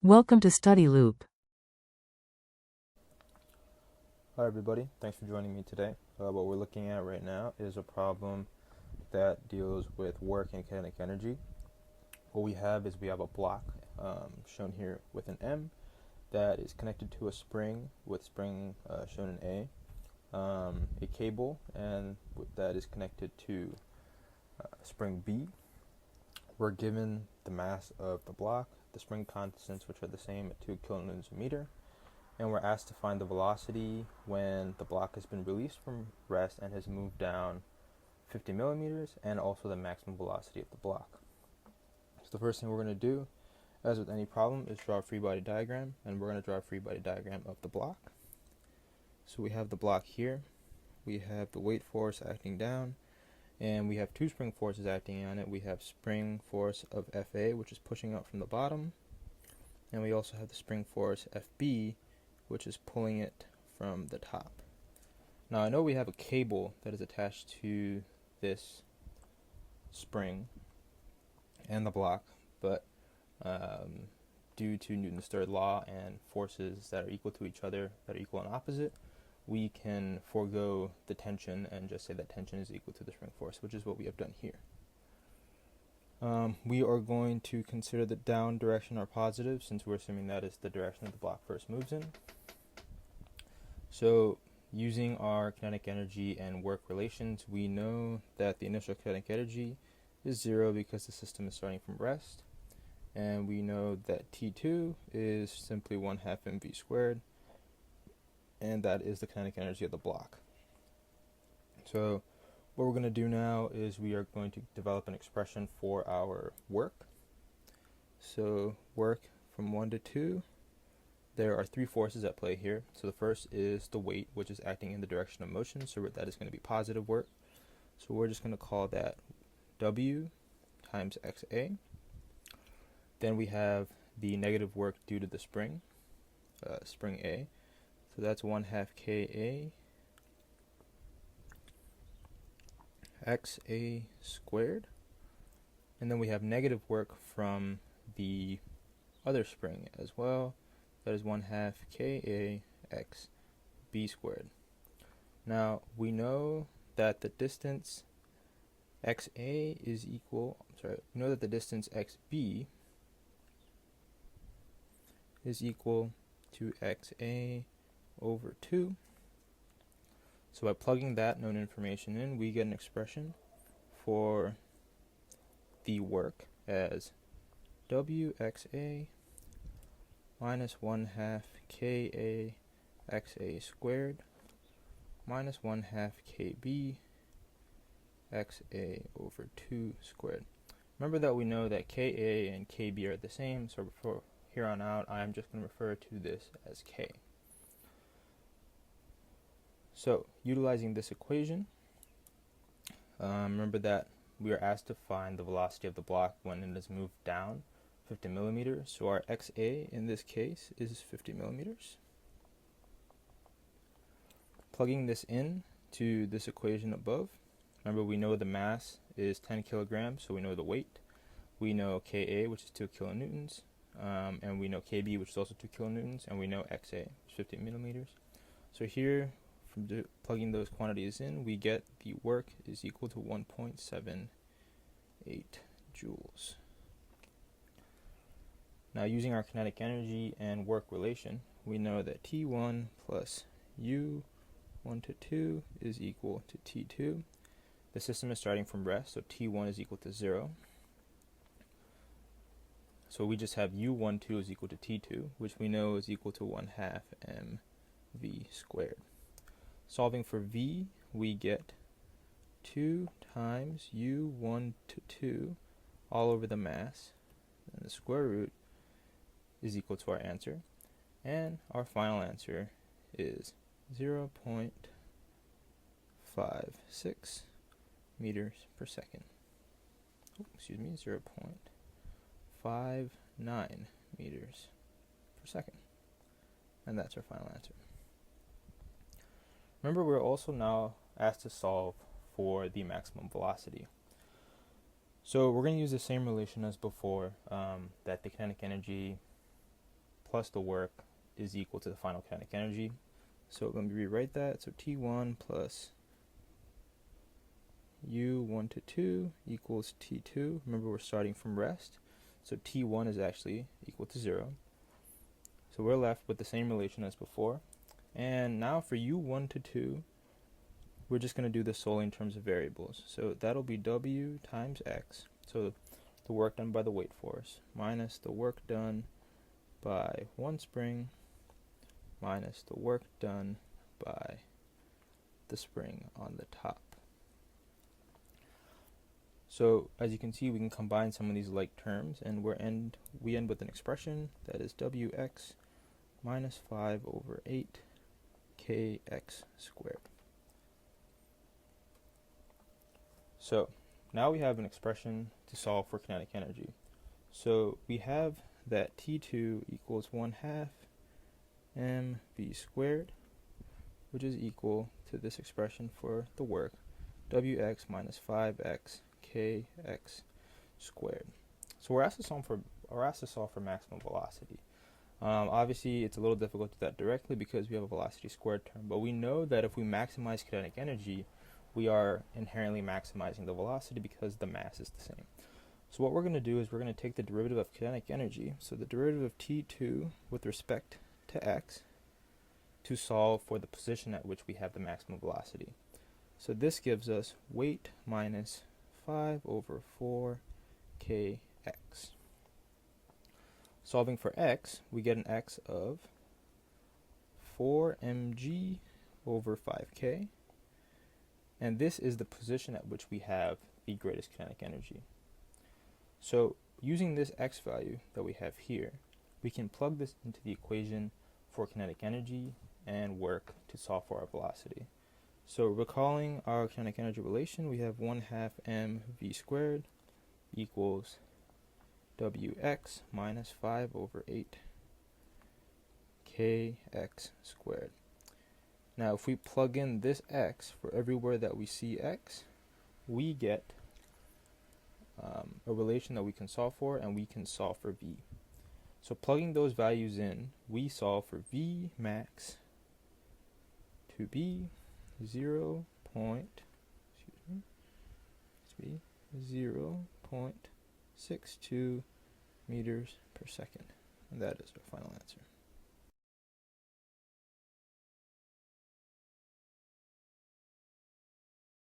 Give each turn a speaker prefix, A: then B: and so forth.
A: Welcome to Study Loop.
B: Hi everybody, thanks for joining me today. What we're looking at right now is a problem that deals with work and kinetic energy. What we have is we have a block shown here with an M that is connected to a spring with spring shown in a cable and that is connected to spring B. We're given the mass of the block, the spring constants which are the same at 2 kilonewtons a meter, and we're asked to find the velocity when the block has been released from rest and has moved down 50 millimeters, and also the maximum velocity of the block. So the first thing we're going to do, as with any problem, is draw a free body diagram, and we're going to draw a free body diagram of the block. So we have the block here, we have the weight force acting down, and we have two spring forces acting on it. We have spring force of Fa, which is pushing up from the bottom, and we also have the spring force Fb, which is pulling it from the top. Now I know we have a cable that is attached to this spring and the block, but due to Newton's third law and forces that are equal to each other, that are equal and opposite, we can forego the tension and just say that tension is equal to the spring force, which is what we have done here. We are going to consider the down direction our positive, since we're assuming that is the direction that the block first moves in. So using our kinetic energy and work relations, we know that the initial kinetic energy is 0 because the system is starting from rest, and we know that T2 is simply 1/2 mv squared, and that is the kinetic energy of the block. So what we're going to do now is we are going to develop an expression for our work. So work from 1 to 2, there are three forces at play here. So the first is the weight, which is acting in the direction of motion, so that is going to be positive work. So we're just going to call that W times XA. Then we have the negative work due to the spring, spring A. So that's 1/2 Ka XA squared. And then we have negative work from the other spring as well. That is 1/2 Ka x b squared. Now we know that the distance XA is equal, we know that the distance XB is equal to XA over 2. So by plugging that known information in, we get an expression for the work as WXA minus 1/2 Ka XA squared minus 1/2 Kb XA over 2 squared. Remember that we know that Ka and Kb are the same, so from here on out I'm just going to refer to this as K. So utilizing this equation, remember that we are asked to find the velocity of the block when it is moved down 50 millimeters. So our XA in this case is 50 millimeters. Plugging this in to this equation above, remember we know the mass is 10 kilograms, so we know the weight. We know Ka, which is 2 kilonewtons, and we know Kb, which is also 2 kilonewtons, and we know Xa, which is 50 millimeters. So here, from plugging those quantities in, we get the work is equal to 1.78 joules. Now using our kinetic energy and work relation, we know that T1 plus U1 to 2 is equal to T2. The system is starting from rest, so T1 is equal to 0. So we just have U12 is equal to T2, which we know is equal to 1/2 mv squared. Solving for V, we get 2 times U1 to 2 all over the mass, and the square root is equal to our answer, and our final answer is 0.56 meters per second. 0.59 meters per second. And that's our final answer. Remember, we're also now asked to solve for the maximum velocity. So we're going to use the same relation as before, that the kinetic energy plus the work is equal to the final kinetic energy. So let me rewrite that. So T1 plus U1 to 2 equals T2. Remember, we're starting from rest. So T1 is actually equal to 0. So we're left with the same relation as before. And now for U1 to 2, we're just going to do this solely in terms of variables. So that'll be W times X. So the work done by the weight force minus the work done by one spring minus the work done by the spring on the top. So as you can see, we can combine some of these like terms, and we end with an expression that is Wx minus 5 over 8 kx squared. So now we have an expression to solve for kinetic energy. So we have that T2 equals 1/2 mv squared, which is equal to this expression for the work, Wx minus 5x kx squared. So we're asked to solve for maximum velocity. Obviously, it's a little difficult to do that directly because we have a velocity squared term, but we know that if we maximize kinetic energy, we are inherently maximizing the velocity because the mass is the same. So what we're going to do is we're going to take the derivative of kinetic energy, so the derivative of T2 with respect to x, to solve for the position at which we have the maximum velocity. So this gives us weight minus 5 over 4 kx. Solving for x, we get an x of 4 mg over 5k, and this is the position at which we have the greatest kinetic energy. So using this x value that we have here, we can plug this into the equation for kinetic energy and work to solve for our velocity. So recalling our kinetic energy relation, we have 1/2 mv squared equals Wx minus 5 over 8 kx squared. Now if we plug in this x for everywhere that we see x, we get a relation that we can solve for, and we can solve for v. So plugging those values in, we solve for v max to be 0.62 meters per second. And that is our final answer.